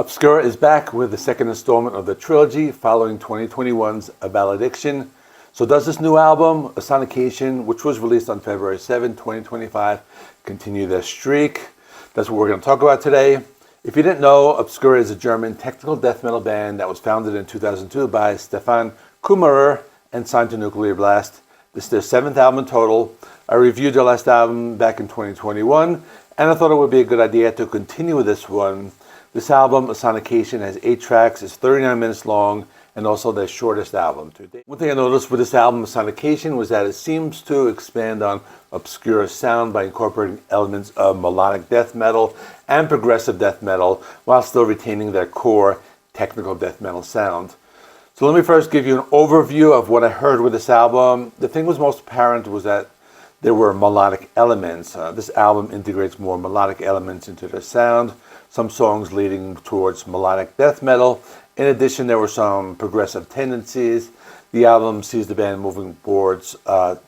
Obscura is back with the second installment of the trilogy following 2021's A Valediction. So does this new album, A Sonication, which was released on February 7, 2025, continue their streak? That's what we're going to talk about today. If you didn't know, Obscura is a German technical death metal band that was founded in 2002 by Stefan Kummerer and signed to Nuclear Blast. This is their seventh album in total. I reviewed their last album back in 2021, and I thought it would be a good idea to continue with this one. This album, A Sonication, has 8 tracks, is 39 minutes long, and also their shortest album to date. One thing I noticed with this album, A Sonication, was that it seems to expand on Obscura's sound by incorporating elements of melodic death metal and progressive death metal, while still retaining their core technical death metal sound. So let me first give you an overview of what I heard with this album. The thing that was most apparent was that there were melodic elements. This album integrates more melodic elements into their sound, some songs leading towards melodic death metal. In addition, there were some progressive tendencies. The album sees the band moving towards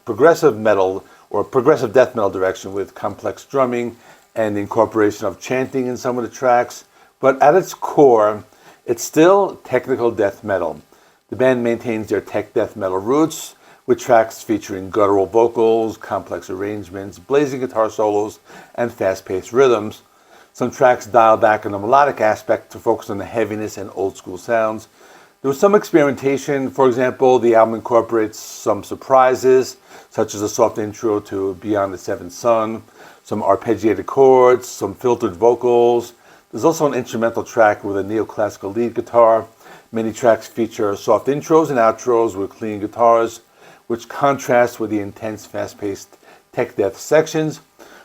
progressive metal or progressive death metal direction with complex drumming and the incorporation of chanting in some of the tracks. But at its core, it's still technical death metal. The band maintains their tech death metal roots, with tracks featuring guttural vocals, complex arrangements, blazing guitar solos, and fast-paced rhythms. Some tracks dial back on the melodic aspect to focus on the heaviness and old-school sounds. There was some experimentation. For example, the album incorporates some surprises, such as a soft intro to Beyond the Seventh Sun, some arpeggiated chords, some filtered vocals. There's also an instrumental track with a neoclassical lead guitar. Many tracks feature soft intros and outros with clean guitars, which contrasts with the intense, fast-paced tech death sections.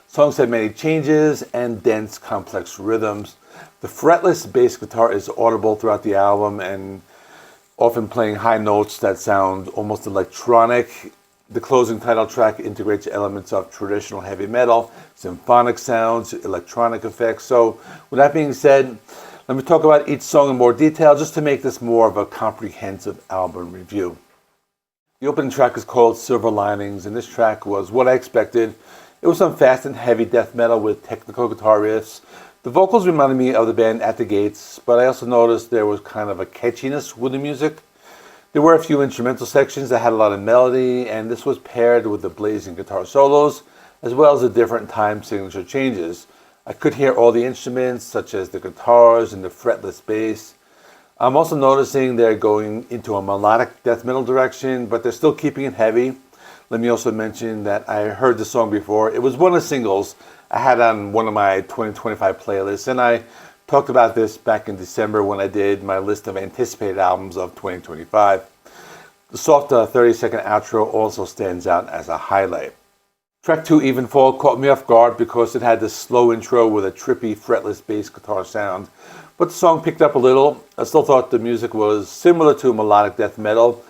Songs have many changes and dense, complex rhythms. The fretless bass guitar is audible throughout the album and often playing high notes that sound almost electronic. The closing title track integrates elements of traditional heavy metal, symphonic sounds, electronic effects. So with that being said, let me talk about each song in more detail just to make this more of a comprehensive album review. The opening track is called Silver Linings, and this track was what I expected. It was some fast and heavy death metal with technical guitar riffs. The vocals reminded me of the band At the Gates, but I also noticed there was kind of a catchiness with the music. There were a few instrumental sections that had a lot of melody, and this was paired with the blazing guitar solos, as well as the different time signature changes. I could hear all the instruments, such as the guitars and the fretless bass. I'm also noticing they're going into a melodic death metal direction, but they're still keeping it heavy. Let me also mention that I heard the song before. It was one of the singles I had on one of my 2025 playlists, and I talked about this back in December when I did my list of anticipated albums of 2025. The soft 30-second outro also stands out as a highlight. Track 2, Evenfall, caught me off guard because it had this slow intro with a trippy fretless bass guitar sound, but the song picked up a little. I still thought the music was similar to melodic death metal.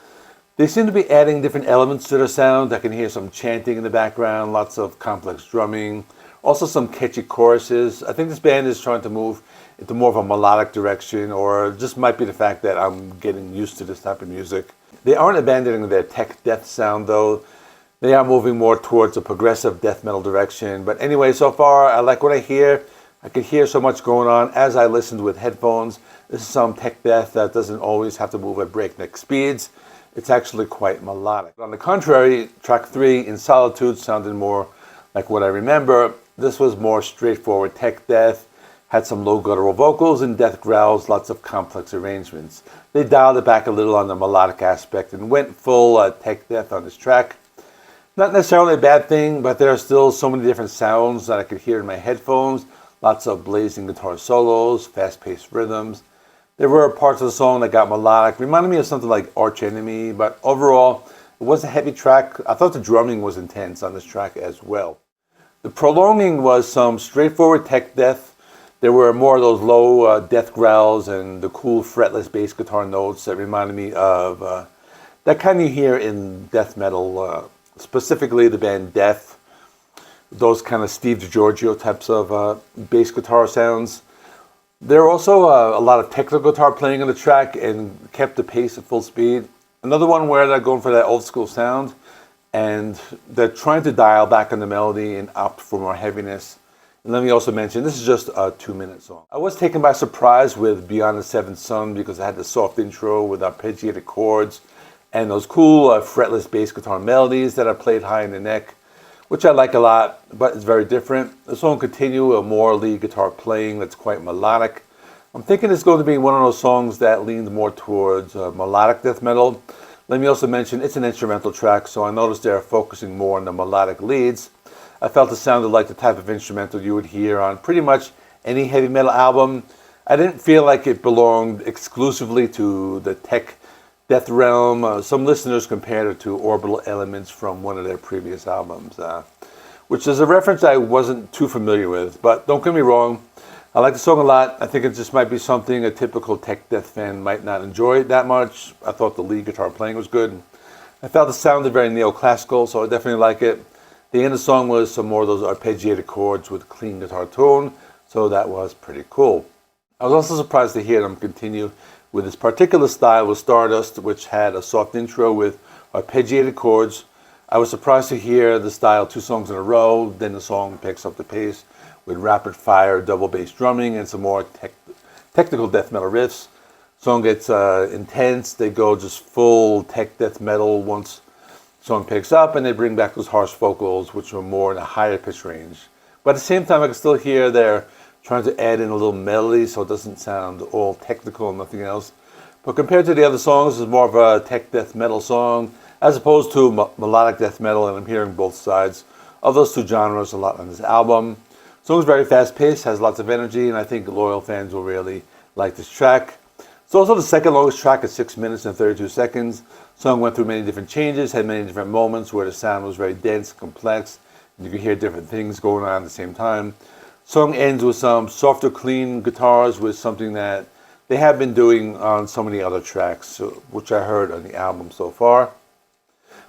They seem to be adding different elements to their sound. I can hear some chanting in the background, lots of complex drumming, also some catchy choruses. I think this band is trying to move into more of a melodic direction, or just might be the fact that I'm getting used to this type of music. They aren't abandoning their tech death sound though. They are moving more towards a progressive death metal direction. But anyway, so far I like what I hear. I could hear so much going on as I listened with headphones. This is some tech death that doesn't always have to move at breakneck speeds. It's actually quite melodic. On the contrary, track 3, In Solitude, sounded more like what I remember. This was more straightforward tech death, had some low guttural vocals and death growls, lots of complex arrangements. They dialed it back a little on the melodic aspect and went full tech death on this track. Not necessarily a bad thing, but there are still so many different sounds that I could hear in my headphones. Lots of blazing guitar solos, fast-paced rhythms. There were parts of the song that got melodic, reminded me of something like Arch Enemy, but overall, it was a heavy track. I thought the drumming was intense on this track as well. The Prolonging was some straightforward tech death. There were more of those low death growls and the cool fretless bass guitar notes that reminded me of that kind you hear in death metal, specifically the band Death. Those kind of Steve DiGiorgio types of bass guitar sounds. There are also a lot of technical guitar playing on the track and kept the pace at full speed. Another one where they're going for that old school sound and they're trying to dial back on the melody and opt for more heaviness. And let me also mention, this is just a 2-minute song. I was taken by surprise with Beyond the Seventh Sun because it had the soft intro with arpeggiated chords and those cool fretless bass guitar melodies that are played high in the neck, which I like a lot, but it's very different. The song continues a more lead guitar playing that's quite melodic. I'm thinking it's going to be one of those songs that leans more towards melodic death metal. Let me also mention it's an instrumental track, so I noticed they're focusing more on the melodic leads. I felt it sounded like the type of instrumental you would hear on pretty much any heavy metal album. I didn't feel like it belonged exclusively to the tech death realm. Some listeners compared it to Orbital Elements from one of their previous albums, which is a reference I wasn't too familiar with, but don't get me wrong, I like the song a lot. I think it just might be something a typical tech death fan might not enjoy that much. I thought the lead guitar playing was good. I felt it sounded very neoclassical, so I definitely like it. The end of the song was some more of those arpeggiated chords with clean guitar tone, so that was pretty cool. I was also surprised to hear them continue with this particular style with Stardust, which had a soft intro with arpeggiated chords. I was surprised to hear the style 2 songs in a row, then the song picks up the pace with rapid fire double bass drumming and some more technical death metal riffs. Song gets intense, they go just full tech death metal once song picks up, and they bring back those harsh vocals, which are more in a higher pitch range. But at the same time, I can still hear they're trying to add in a little melody so it doesn't sound all technical and nothing else. But compared to the other songs, it's more of a tech death metal song as opposed to melodic death metal, and I'm hearing both sides of those 2 genres a lot on this album. The song is very fast paced, has lots of energy, and I think loyal fans will really like this track. It's also the second longest track at 6 minutes and 32 seconds. The song went through many different changes, had many different moments where the sound was very dense, complex, and you could hear different things going on at the same time. The song ends with some softer, clean guitars with something that they have been doing on so many other tracks, which I heard on the album so far.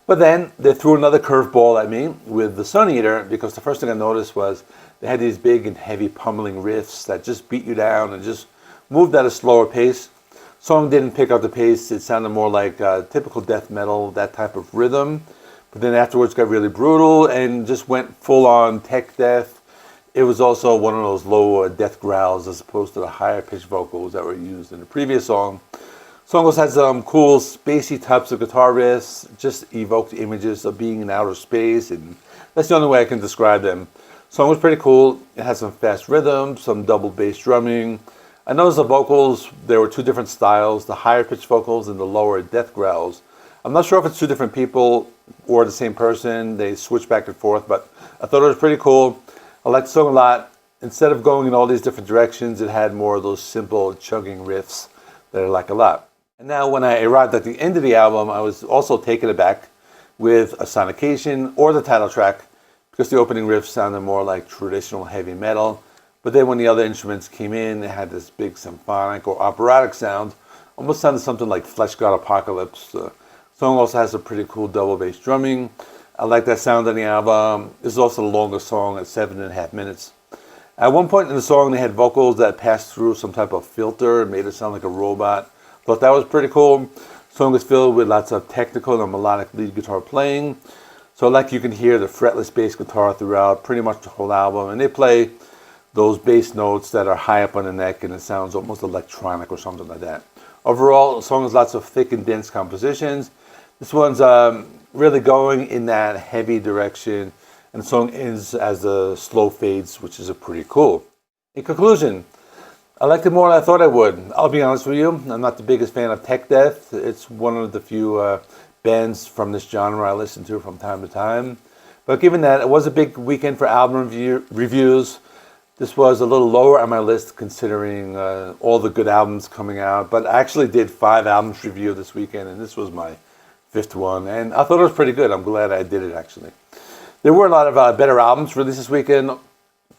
But then they threw another curveball at me with the Sun Eater, because the first thing I noticed was they had these big and heavy pummeling riffs that just beat you down and just moved at a slower pace. Song didn't pick up the pace. It sounded more like typical death metal, that type of rhythm. But then afterwards got really brutal and just went full on tech death. It was also one of those low death growls as opposed to the higher pitched vocals that were used in the previous song. Song also had some cool spacey types of guitar riffs, just evoked images of being in outer space, and that's the only way I can describe them. Song was pretty cool. It had some fast rhythm, some double bass drumming. I noticed the vocals, there were 2 different styles, the higher pitched vocals and the lower death growls. I'm not sure if it's 2 different people or the same person. They switch back and forth, but I thought it was pretty cool. I liked the song a lot. Instead of going in all these different directions, it had more of those simple chugging riffs that I like a lot. And now when I arrived at the end of the album, I was also taken aback with A Sonication, or the title track, because the opening riff sounded more like traditional heavy metal. But then when the other instruments came in, it had this big symphonic or operatic sound. Almost sounded something like Flesh God Apocalypse. The song also has a pretty cool double bass drumming. I like that sound on the album. This is also the longest song at 7.5 minutes. At one point in the song, they had vocals that passed through some type of filter and made it sound like a robot. Thought that was pretty cool. The song is filled with lots of technical and melodic lead guitar playing. So like you can hear the fretless bass guitar throughout pretty much the whole album. And they play those bass notes that are high up on the neck, and it sounds almost electronic or something like that. Overall, the song has lots of thick and dense compositions. This one's really going in that heavy direction, and the song ends as the slow fades, which is pretty cool. In conclusion, I liked it more than I thought I would. I'll be honest with you, I'm not the biggest fan of tech death. It's one of the few bands from this genre I listen to from time to time. But given that it was a big weekend for album reviews, this was a little lower on my list considering all the good albums coming out. But I actually did 5 albums review this weekend, and this was my 5th one. And I thought it was pretty good. I'm glad I did it, actually. There were a lot of better albums released this weekend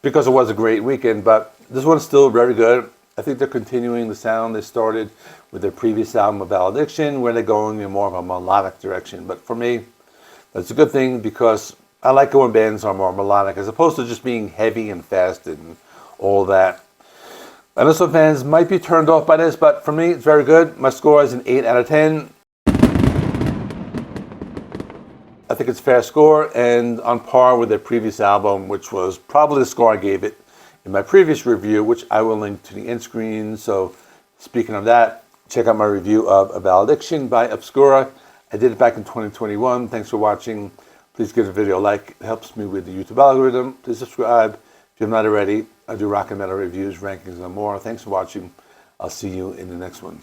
because it was a great weekend, but this one's still very good. I think they're continuing the sound they started with their previous album, A Valediction, where they're going in more of a melodic direction. But for me, that's a good thing because I like it when bands are more melodic as opposed to just being heavy and fast and all that. I know some fans might be turned off by this, but for me, it's very good. My score is an 8 out of 10. I think it's a fair score and on par with their previous album, which was probably the score I gave it in my previous review, which I will link to the end screen. So speaking of that, check out my review of A Valediction by Obscura. I did it back in 2021. Thanks for watching. Please give the video a like. It helps me with the YouTube algorithm. Please subscribe if you're not already. I do rock and metal reviews, rankings, and more. Thanks for watching. I'll see you in the next one.